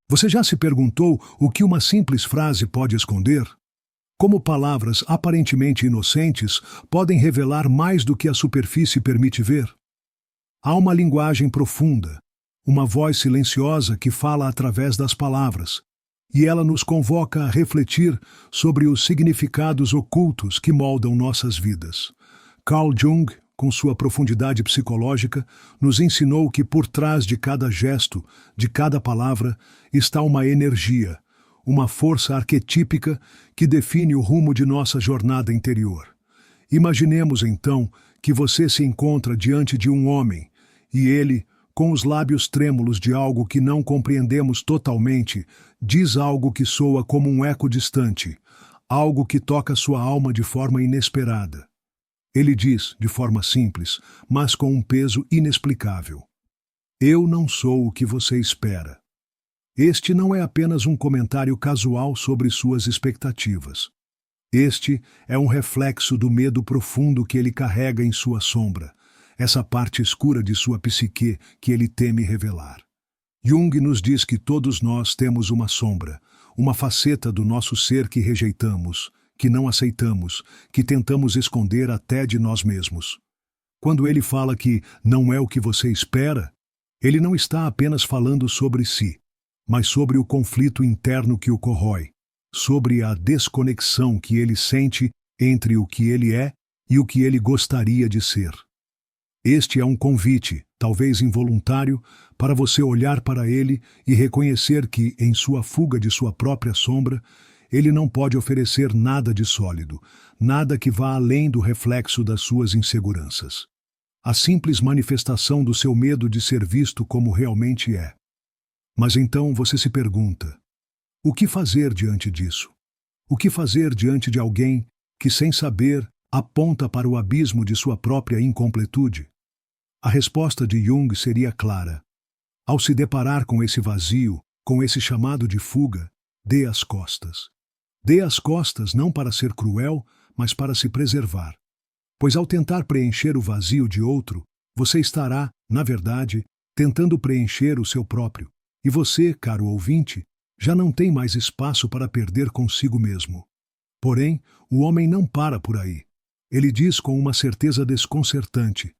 Você já se perguntou o que uma simples frase pode esconder? Como palavras aparentemente inocentes podem revelar mais do que a superfície permite ver? Há uma linguagem profunda, uma voz silenciosa que fala através das palavras, e ela nos convoca a refletir sobre os significados ocultos que moldam nossas vidas. Carl Jung, com sua profundidade psicológica, nos ensinou que por trás de cada gesto, de cada palavra, está uma energia, uma força arquetípica que define o rumo de nossa jornada interior. Imaginemos, então, que você se encontra diante de um homem, e ele, com os lábios trêmulos de algo que não compreendemos totalmente, diz algo que soa como um eco distante, algo que toca sua alma de forma inesperada. Ele diz, de forma simples, mas com um peso inexplicável: eu não sou o que você espera. Este não é apenas um comentário casual sobre suas expectativas. Este é um reflexo do medo profundo que ele carrega em sua sombra, essa parte escura de sua psique que ele teme revelar. Jung nos diz que todos nós temos uma sombra, uma faceta do nosso ser que rejeitamos, que não aceitamos, que tentamos esconder até de nós mesmos. Quando ele fala que não é o que você espera, ele não está apenas falando sobre si, mas sobre o conflito interno que o corrói, sobre a desconexão que ele sente entre o que ele é e o que ele gostaria de ser. Este é um convite, talvez involuntário, para você olhar para ele e reconhecer que, em sua fuga de sua própria sombra, ele não pode oferecer nada de sólido, nada que vá além do reflexo das suas inseguranças. A simples manifestação do seu medo de ser visto como realmente é. Mas então você se pergunta: o que fazer diante disso? O que fazer diante de alguém que, sem saber, aponta para o abismo de sua própria incompletude? A resposta de Jung seria clara. Ao se deparar com esse vazio, com esse chamado de fuga, dê as costas. Dê as costas não para ser cruel, mas para se preservar. Pois ao tentar preencher o vazio de outro, você estará, na verdade, tentando preencher o seu próprio. E você, caro ouvinte, já não tem mais espaço para perder consigo mesmo. Porém, o homem não para por aí. Ele diz com uma certeza desconcertante: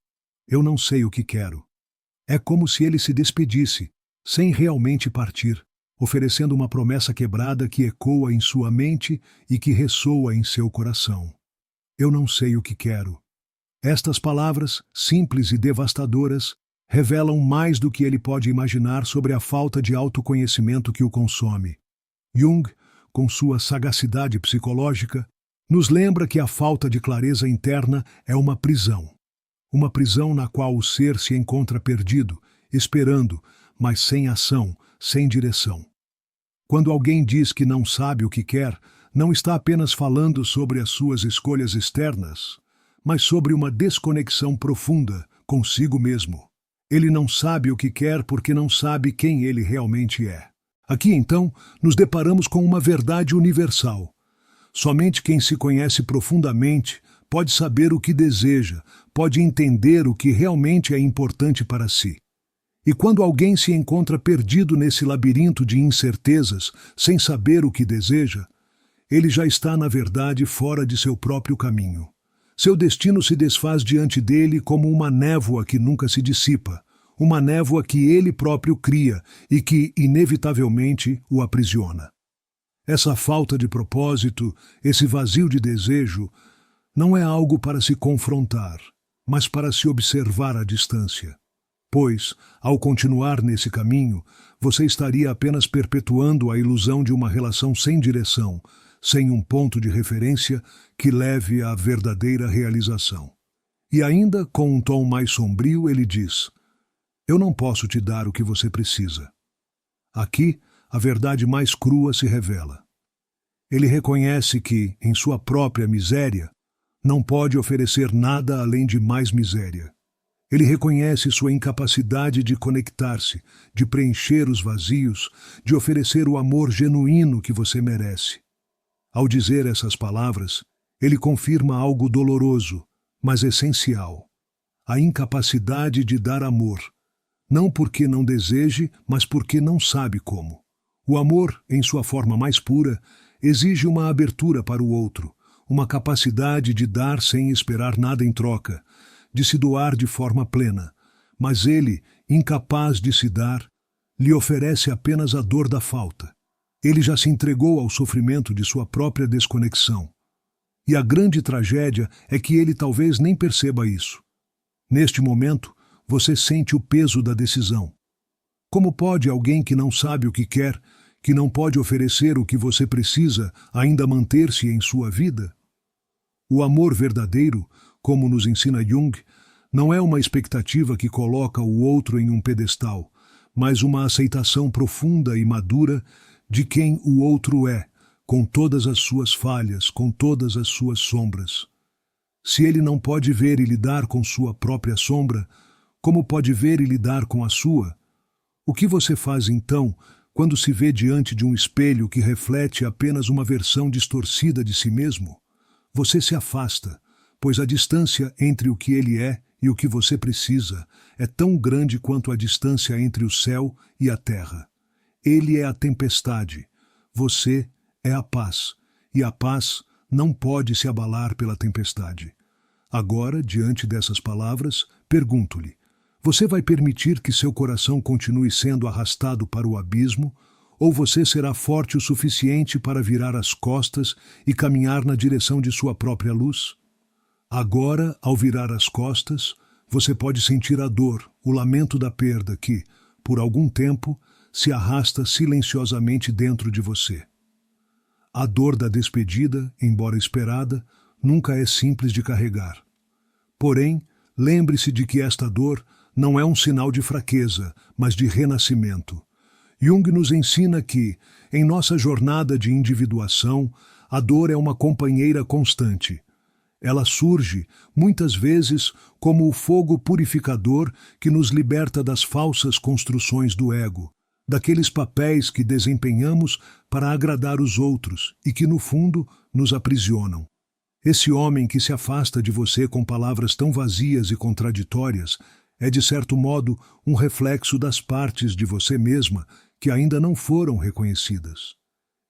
eu não sei o que quero. É como se ele se despedisse, sem realmente partir, oferecendo uma promessa quebrada que ecoa em sua mente e que ressoa em seu coração. Eu não sei o que quero. Estas palavras, simples e devastadoras, revelam mais do que ele pode imaginar sobre a falta de autoconhecimento que o consome. Jung, com sua sagacidade psicológica, nos lembra que a falta de clareza interna é uma prisão. Uma prisão na qual o ser se encontra perdido, esperando, mas sem ação, sem direção. Quando alguém diz que não sabe o que quer, não está apenas falando sobre as suas escolhas externas, mas sobre uma desconexão profunda consigo mesmo. Ele não sabe o que quer porque não sabe quem ele realmente é. Aqui, então, nos deparamos com uma verdade universal. Somente quem se conhece profundamente pode saber o que deseja, pode entender o que realmente é importante para si. E quando alguém se encontra perdido nesse labirinto de incertezas, sem saber o que deseja, ele já está, na verdade, fora de seu próprio caminho. Seu destino se desfaz diante dele como uma névoa que nunca se dissipa, uma névoa que ele próprio cria e que, inevitavelmente, o aprisiona. Essa falta de propósito, esse vazio de desejo, não é algo para se confrontar, mas para se observar à distância. Pois, ao continuar nesse caminho, você estaria apenas perpetuando a ilusão de uma relação sem direção, sem um ponto de referência que leve à verdadeira realização. E ainda, com um tom mais sombrio, ele diz: eu não posso te dar o que você precisa. Aqui, a verdade mais crua se revela. Ele reconhece que, em sua própria miséria, não pode oferecer nada além de mais miséria. Ele reconhece sua incapacidade de conectar-se, de preencher os vazios, de oferecer o amor genuíno que você merece. Ao dizer essas palavras, ele confirma algo doloroso, mas essencial: a incapacidade de dar amor, não porque não deseje, mas porque não sabe como. O amor, em sua forma mais pura, exige uma abertura para o outro, uma capacidade de dar sem esperar nada em troca, de se doar de forma plena. Mas ele, incapaz de se dar, lhe oferece apenas a dor da falta. Ele já se entregou ao sofrimento de sua própria desconexão. E a grande tragédia é que ele talvez nem perceba isso. Neste momento, você sente o peso da decisão. Como pode alguém que não sabe o que quer, que não pode oferecer o que você precisa, ainda manter-se em sua vida? O amor verdadeiro, como nos ensina Jung, não é uma expectativa que coloca o outro em um pedestal, mas uma aceitação profunda e madura de quem o outro é, com todas as suas falhas, com todas as suas sombras. Se ele não pode ver e lidar com sua própria sombra, como pode ver e lidar com a sua? O que você faz então, quando se vê diante de um espelho que reflete apenas uma versão distorcida de si mesmo? Você se afasta, pois a distância entre o que ele é e o que você precisa é tão grande quanto a distância entre o céu e a terra. Ele é a tempestade, você é a paz, e a paz não pode se abalar pela tempestade. Agora, diante dessas palavras, pergunto-lhe: você vai permitir que seu coração continue sendo arrastado para o abismo, ou você será forte o suficiente para virar as costas e caminhar na direção de sua própria luz? Agora, ao virar as costas, você pode sentir a dor, o lamento da perda que, por algum tempo, se arrasta silenciosamente dentro de você. A dor da despedida, embora esperada, nunca é simples de carregar. Porém, lembre-se de que esta dor não é um sinal de fraqueza, mas de renascimento. Jung nos ensina que, em nossa jornada de individuação, a dor é uma companheira constante. Ela surge, muitas vezes, como o fogo purificador que nos liberta das falsas construções do ego, daqueles papéis que desempenhamos para agradar os outros e que, no fundo, nos aprisionam. Esse homem que se afasta de você com palavras tão vazias e contraditórias é, de certo modo, um reflexo das partes de você mesma que ainda não foram reconhecidas.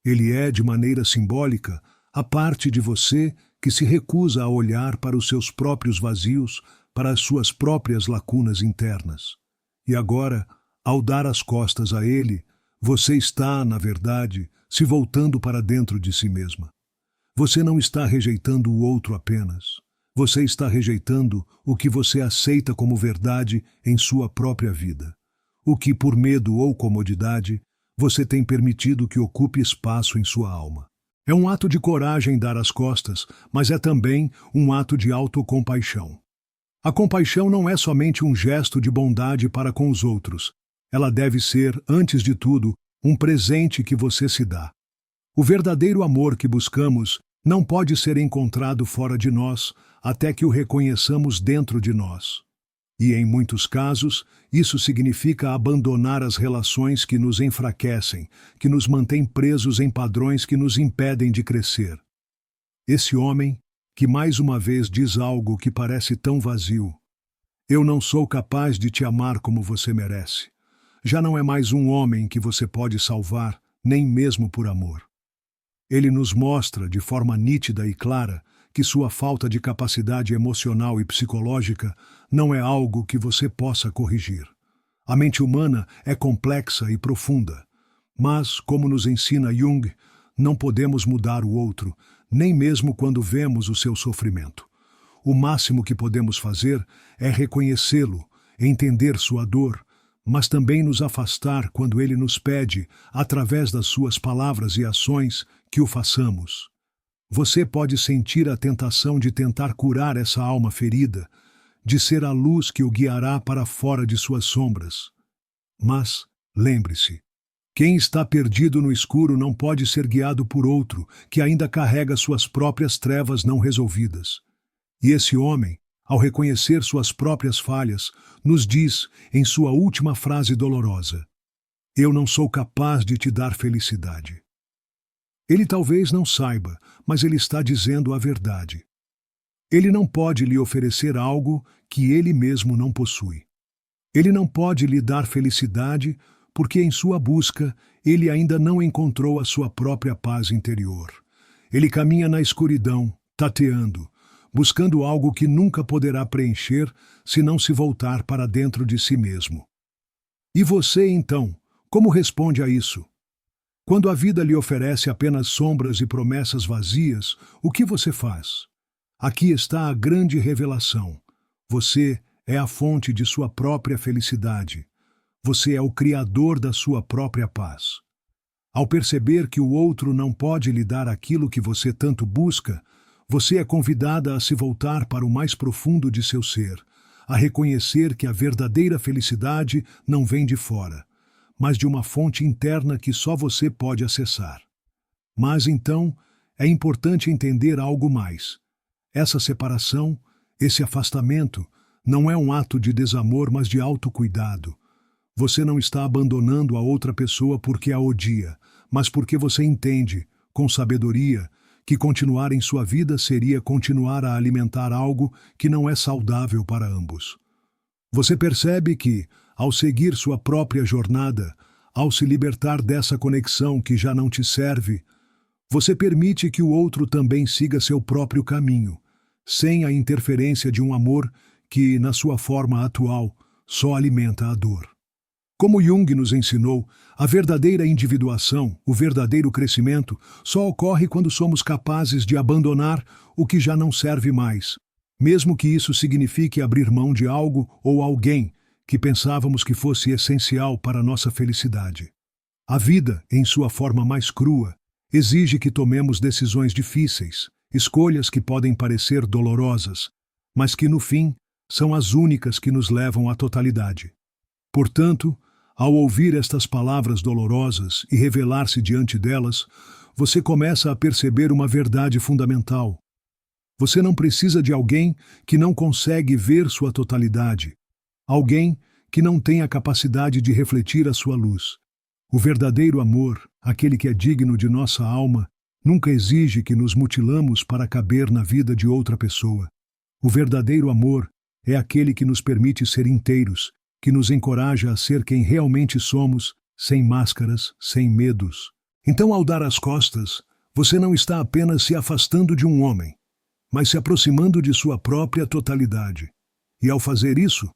Ele é, de maneira simbólica, a parte de você que se recusa a olhar para os seus próprios vazios, para as suas próprias lacunas internas. E agora, ao dar as costas a ele, você está, na verdade, se voltando para dentro de si mesma. Você não está rejeitando o outro apenas. Você está rejeitando o que você aceita como verdade em sua própria vida. O que, por medo ou comodidade, você tem permitido que ocupe espaço em sua alma. É um ato de coragem dar as costas, mas é também um ato de autocompaixão. A compaixão não é somente um gesto de bondade para com os outros. Ela deve ser, antes de tudo, um presente que você se dá. O verdadeiro amor que buscamos não pode ser encontrado fora de nós até que o reconheçamos dentro de nós. E, em muitos casos, isso significa abandonar as relações que nos enfraquecem, que nos mantêm presos em padrões que nos impedem de crescer. Esse homem, que mais uma vez diz algo que parece tão vazio: eu não sou capaz de te amar como você merece. Já não é mais um homem que você pode salvar, nem mesmo por amor. Ele nos mostra, de forma nítida e clara, que sua falta de capacidade emocional e psicológica não é algo que você possa corrigir. A mente humana é complexa e profunda, mas, como nos ensina Jung, não podemos mudar o outro, nem mesmo quando vemos o seu sofrimento. O máximo que podemos fazer é reconhecê-lo, entender sua dor, mas também nos afastar quando ele nos pede, através das suas palavras e ações, que o façamos. Você pode sentir a tentação de tentar curar essa alma ferida, de ser a luz que o guiará para fora de suas sombras. Mas, lembre-se, quem está perdido no escuro não pode ser guiado por outro que ainda carrega suas próprias trevas não resolvidas. E esse homem, ao reconhecer suas próprias falhas, nos diz, em sua última frase dolorosa: eu não sou capaz de te dar felicidade. Ele talvez não saiba, mas ele está dizendo a verdade. Ele não pode lhe oferecer algo que ele mesmo não possui. Ele não pode lhe dar felicidade porque em sua busca ele ainda não encontrou a sua própria paz interior. Ele caminha na escuridão, tateando, buscando algo que nunca poderá preencher se não se voltar para dentro de si mesmo. E você, então, como responde a isso? Quando a vida lhe oferece apenas sombras e promessas vazias, o que você faz? Aqui está a grande revelação. Você é a fonte de sua própria felicidade. Você é o criador da sua própria paz. Ao perceber que o outro não pode lhe dar aquilo que você tanto busca, você é convidada a se voltar para o mais profundo de seu ser, a reconhecer que a verdadeira felicidade não vem de fora, mas de uma fonte interna que só você pode acessar. Mas então, é importante entender algo mais. Essa separação, esse afastamento, não é um ato de desamor, mas de autocuidado. Você não está abandonando a outra pessoa porque a odia, mas porque você entende, com sabedoria, que continuar em sua vida seria continuar a alimentar algo que não é saudável para ambos. Você percebe que, ao seguir sua própria jornada, ao se libertar dessa conexão que já não te serve, você permite que o outro também siga seu próprio caminho, sem a interferência de um amor que, na sua forma atual, só alimenta a dor. Como Jung nos ensinou, a verdadeira individuação, o verdadeiro crescimento, só ocorre quando somos capazes de abandonar o que já não serve mais, mesmo que isso signifique abrir mão de algo ou alguém que pensávamos que fosse essencial para nossa felicidade. A vida, em sua forma mais crua, exige que tomemos decisões difíceis, escolhas que podem parecer dolorosas, mas que, no fim, são as únicas que nos levam à totalidade. Portanto, ao ouvir estas palavras dolorosas e revelar-se diante delas, você começa a perceber uma verdade fundamental. Você não precisa de alguém que não consegue ver sua totalidade, alguém que não tem a capacidade de refletir a sua luz. O verdadeiro amor, aquele que é digno de nossa alma, nunca exige que nos mutilamos para caber na vida de outra pessoa. O verdadeiro amor é aquele que nos permite ser inteiros, que nos encoraja a ser quem realmente somos, sem máscaras, sem medos. Então, ao dar as costas, você não está apenas se afastando de um homem, mas se aproximando de sua própria totalidade. E ao fazer isso,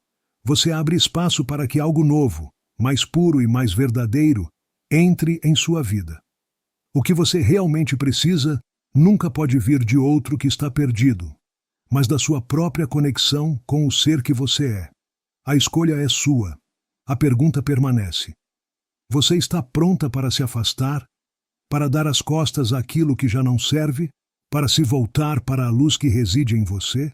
você abre espaço para que algo novo, mais puro e mais verdadeiro, entre em sua vida. O que você realmente precisa nunca pode vir de outro que está perdido, mas da sua própria conexão com o ser que você é. A escolha é sua. A pergunta permanece. Você está pronta para se afastar, para dar as costas àquilo que já não serve, para se voltar para a luz que reside em você?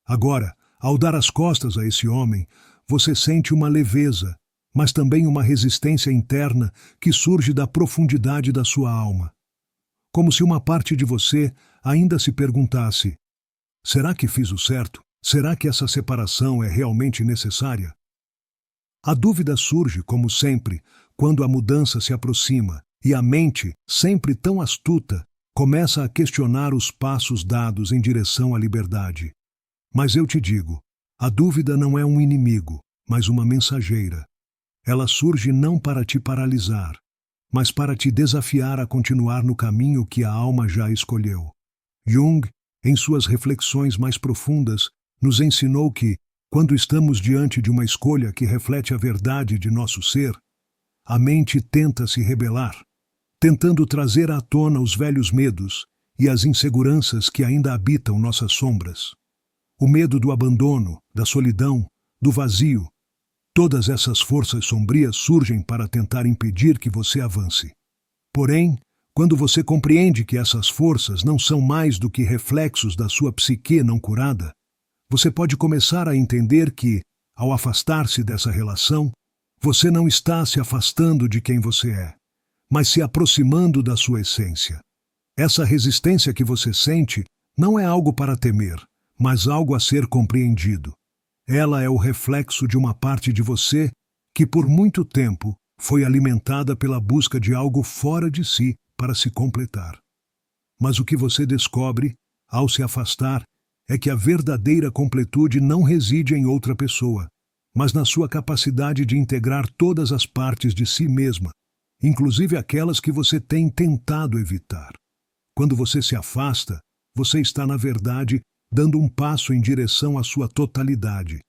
Agora, ao dar as costas a esse homem, você sente uma leveza, mas também uma resistência interna que surge da profundidade da sua alma. Como se uma parte de você ainda se perguntasse: será que fiz o certo? Será que essa separação é realmente necessária? A dúvida surge, como sempre, quando a mudança se aproxima e a mente, sempre tão astuta, começa a questionar os passos dados em direção à liberdade. Mas eu te digo, a dúvida não é um inimigo, mas uma mensageira. Ela surge não para te paralisar, mas para te desafiar a continuar no caminho que a alma já escolheu. Jung, em suas reflexões mais profundas, nos ensinou que, quando estamos diante de uma escolha que reflete a verdade de nosso ser, a mente tenta se rebelar, tentando trazer à tona os velhos medos e as inseguranças que ainda habitam nossas sombras. O medo do abandono, da solidão, do vazio. Todas essas forças sombrias surgem para tentar impedir que você avance. Porém, quando você compreende que essas forças não são mais do que reflexos da sua psique não curada, você pode começar a entender que, ao afastar-se dessa relação, você não está se afastando de quem você é, mas se aproximando da sua essência. Essa resistência que você sente não é algo para temer, mas algo a ser compreendido. Ela é o reflexo de uma parte de você que por muito tempo foi alimentada pela busca de algo fora de si para se completar. Mas o que você descobre, ao se afastar, é que a verdadeira completude não reside em outra pessoa, mas na sua capacidade de integrar todas as partes de si mesma, inclusive aquelas que você tem tentado evitar. Quando você se afasta, você está, na verdade, dando um passo em direção à sua totalidade,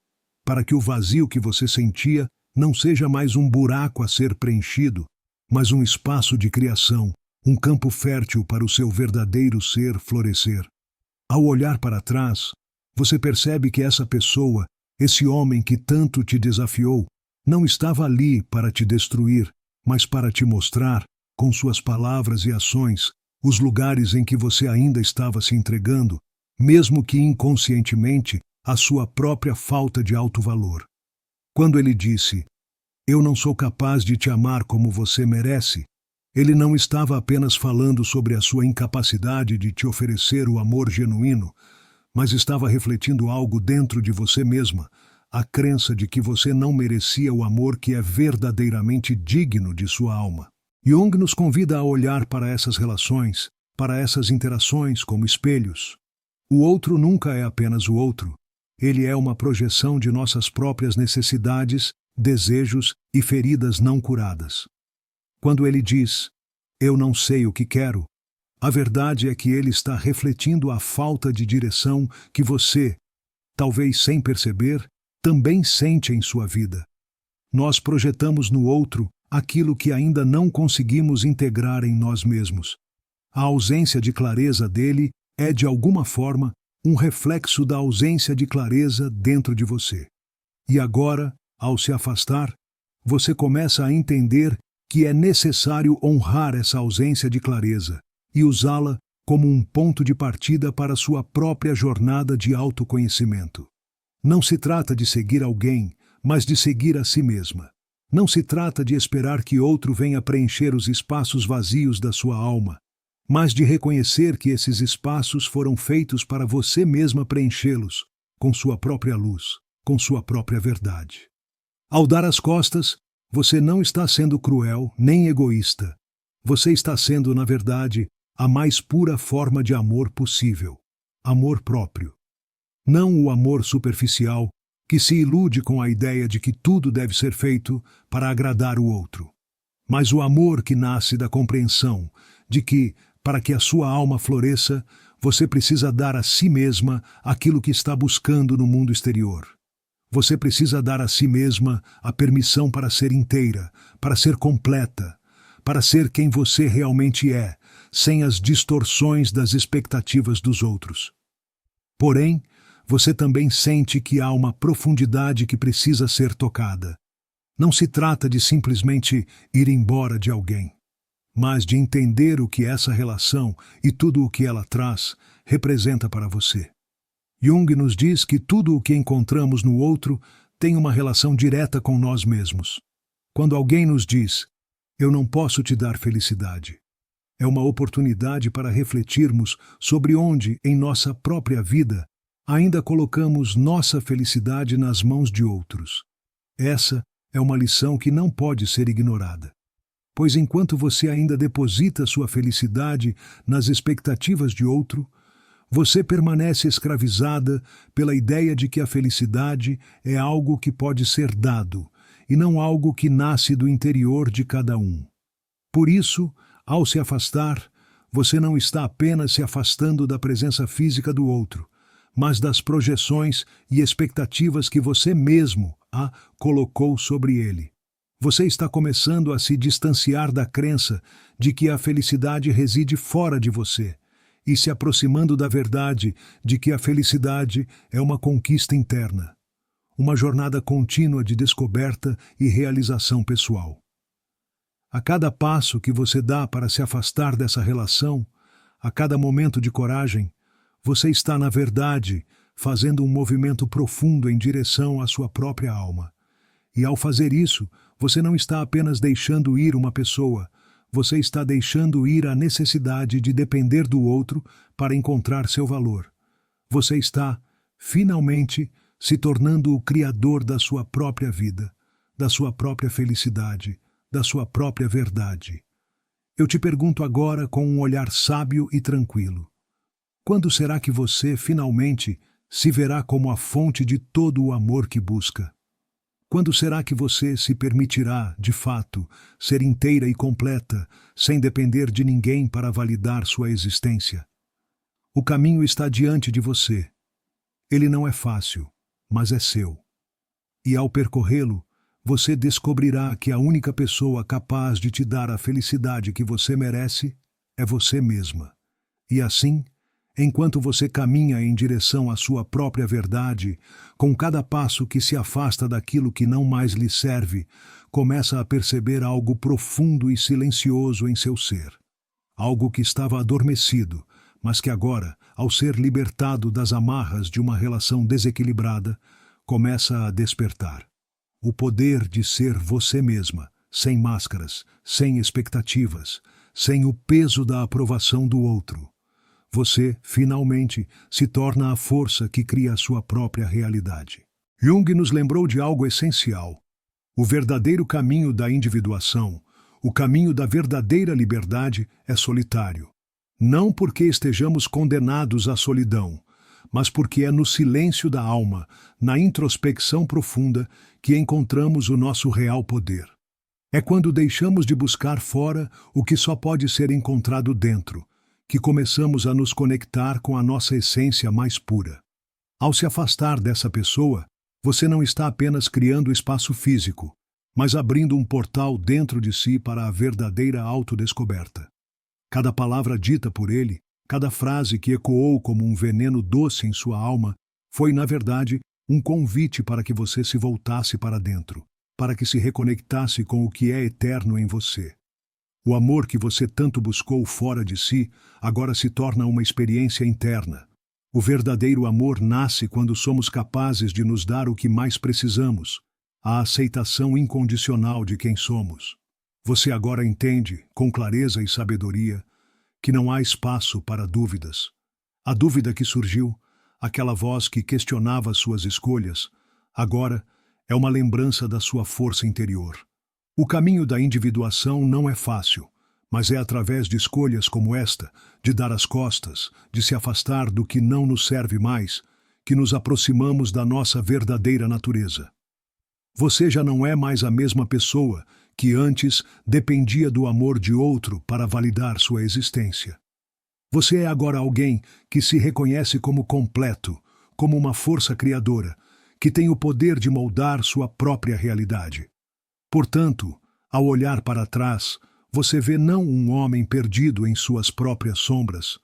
para que o vazio que você sentia não seja mais um buraco a ser preenchido, mas um espaço de criação, um campo fértil para o seu verdadeiro ser florescer. Ao olhar para trás, você percebe que essa pessoa, esse homem que tanto te desafiou, não estava ali para te destruir, mas para te mostrar, com suas palavras e ações, os lugares em que você ainda estava se entregando, mesmo que inconscientemente, à sua própria falta de alto valor. Quando ele disse, "Eu não sou capaz de te amar como você merece", ele não estava apenas falando sobre a sua incapacidade de te oferecer o amor genuíno, mas estava refletindo algo dentro de você mesma, a crença de que você não merecia o amor que é verdadeiramente digno de sua alma. Jung nos convida a olhar para essas relações, para essas interações como espelhos. O outro nunca é apenas o outro. Ele é uma projeção de nossas próprias necessidades, desejos e feridas não curadas. Quando ele diz, "Eu não sei o que quero", a verdade é que ele está refletindo a falta de direção que você, talvez sem perceber, também sente em sua vida. Nós projetamos no outro aquilo que ainda não conseguimos integrar em nós mesmos. A ausência de clareza dele é, de alguma forma, um reflexo da ausência de clareza dentro de você. E agora, ao se afastar, você começa a entender que é necessário honrar essa ausência de clareza e usá-la como um ponto de partida para sua própria jornada de autoconhecimento. Não se trata de seguir alguém, mas de seguir a si mesma. Não se trata de esperar que outro venha preencher os espaços vazios da sua alma, mas de reconhecer que esses espaços foram feitos para você mesma preenchê-los, com sua própria luz, com sua própria verdade. Ao dar as costas, você não está sendo cruel nem egoísta. Você está sendo, na verdade, a mais pura forma de amor possível. Amor próprio. Não o amor superficial, que se ilude com a ideia de que tudo deve ser feito para agradar o outro. Mas o amor que nasce da compreensão de que, para que a sua alma floresça, você precisa dar a si mesma aquilo que está buscando no mundo exterior. Você precisa dar a si mesma a permissão para ser inteira, para ser completa, para ser quem você realmente é, sem as distorções das expectativas dos outros. Porém, você também sente que há uma profundidade que precisa ser tocada. Não se trata de simplesmente ir embora de alguém, mas de entender o que essa relação e tudo o que ela traz representa para você. Jung nos diz que tudo o que encontramos no outro tem uma relação direta com nós mesmos. Quando alguém nos diz, "Eu não posso te dar felicidade", é uma oportunidade para refletirmos sobre onde, em nossa própria vida, ainda colocamos nossa felicidade nas mãos de outros. Essa é uma lição que não pode ser ignorada. Pois enquanto você ainda deposita sua felicidade nas expectativas de outro, você permanece escravizada pela ideia de que a felicidade é algo que pode ser dado, e não algo que nasce do interior de cada um. Por isso, ao se afastar, você não está apenas se afastando da presença física do outro, mas das projeções e expectativas que você mesmo colocou sobre ele. Você está começando a se distanciar da crença de que a felicidade reside fora de você e se aproximando da verdade de que a felicidade é uma conquista interna, uma jornada contínua de descoberta e realização pessoal. A cada passo que você dá para se afastar dessa relação, a cada momento de coragem, você está, na verdade, fazendo um movimento profundo em direção à sua própria alma. E ao fazer isso, você não está apenas deixando ir uma pessoa, você está deixando ir a necessidade de depender do outro para encontrar seu valor. Você está, finalmente, se tornando o criador da sua própria vida, da sua própria felicidade, da sua própria verdade. Eu te pergunto agora com um olhar sábio e tranquilo. Quando será que você, finalmente, se verá como a fonte de todo o amor que busca? Quando será que você se permitirá, de fato, ser inteira e completa, sem depender de ninguém para validar sua existência? O caminho está diante de você. Ele não é fácil, mas é seu. E ao percorrê-lo, você descobrirá que a única pessoa capaz de te dar a felicidade que você merece é você mesma. E assim, enquanto você caminha em direção à sua própria verdade, com cada passo que se afasta daquilo que não mais lhe serve, começa a perceber algo profundo e silencioso em seu ser. Algo que estava adormecido, mas que agora, ao ser libertado das amarras de uma relação desequilibrada, começa a despertar. O poder de ser você mesma, sem máscaras, sem expectativas, sem o peso da aprovação do outro. Você, finalmente, se torna a força que cria a sua própria realidade. Jung nos lembrou de algo essencial. O verdadeiro caminho da individuação, o caminho da verdadeira liberdade, é solitário. Não porque estejamos condenados à solidão, mas porque é no silêncio da alma, na introspecção profunda, que encontramos o nosso real poder. É quando deixamos de buscar fora o que só pode ser encontrado dentro, que começamos a nos conectar com a nossa essência mais pura. Ao se afastar dessa pessoa, você não está apenas criando espaço físico, mas abrindo um portal dentro de si para a verdadeira autodescoberta. Cada palavra dita por ele, cada frase que ecoou como um veneno doce em sua alma, foi, na verdade, um convite para que você se voltasse para dentro, para que se reconectasse com o que é eterno em você. O amor que você tanto buscou fora de si, agora se torna uma experiência interna. O verdadeiro amor nasce quando somos capazes de nos dar o que mais precisamos, a aceitação incondicional de quem somos. Você agora entende, com clareza e sabedoria, que não há espaço para dúvidas. A dúvida que surgiu, aquela voz que questionava suas escolhas, agora é uma lembrança da sua força interior. O caminho da individuação não é fácil, mas é através de escolhas como esta, de dar as costas, de se afastar do que não nos serve mais, que nos aproximamos da nossa verdadeira natureza. Você já não é mais a mesma pessoa que antes dependia do amor de outro para validar sua existência. Você é agora alguém que se reconhece como completo, como uma força criadora, que tem o poder de moldar sua própria realidade. Portanto, ao olhar para trás, você vê não um homem perdido em suas próprias sombras,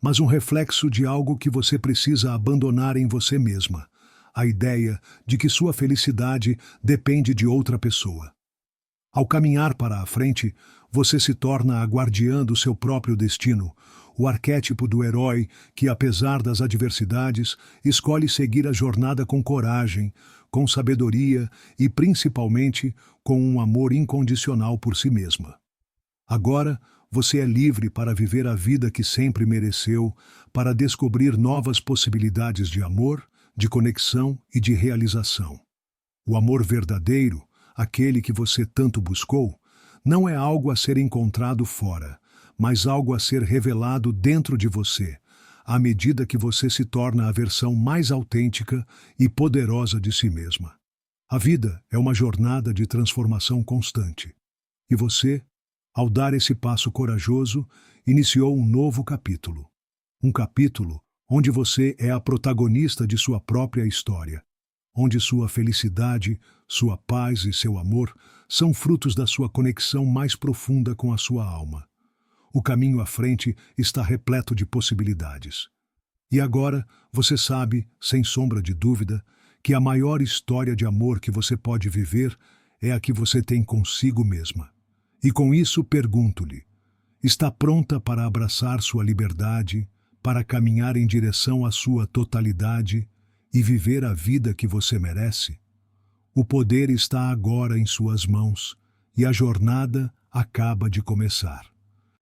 mas um reflexo de algo que você precisa abandonar em você mesma, a ideia de que sua felicidade depende de outra pessoa. Ao caminhar para a frente, você se torna a guardiã do seu próprio destino, o arquétipo do herói que, apesar das adversidades, escolhe seguir a jornada com coragem, com sabedoria e, principalmente, com um amor incondicional por si mesma. Agora, você é livre para viver a vida que sempre mereceu, para descobrir novas possibilidades de amor, de conexão e de realização. O amor verdadeiro, aquele que você tanto buscou, não é algo a ser encontrado fora, mas algo a ser revelado dentro de você, à medida que você se torna a versão mais autêntica e poderosa de si mesma. A vida é uma jornada de transformação constante. E você, ao dar esse passo corajoso, iniciou um novo capítulo. Um capítulo onde você é a protagonista de sua própria história, onde sua felicidade, sua paz e seu amor são frutos da sua conexão mais profunda com a sua alma. O caminho à frente está repleto de possibilidades. E agora você sabe, sem sombra de dúvida, que a maior história de amor que você pode viver é a que você tem consigo mesma. E com isso pergunto-lhe, está pronta para abraçar sua liberdade, para caminhar em direção à sua totalidade e viver a vida que você merece? O poder está agora em suas mãos e a jornada acaba de começar.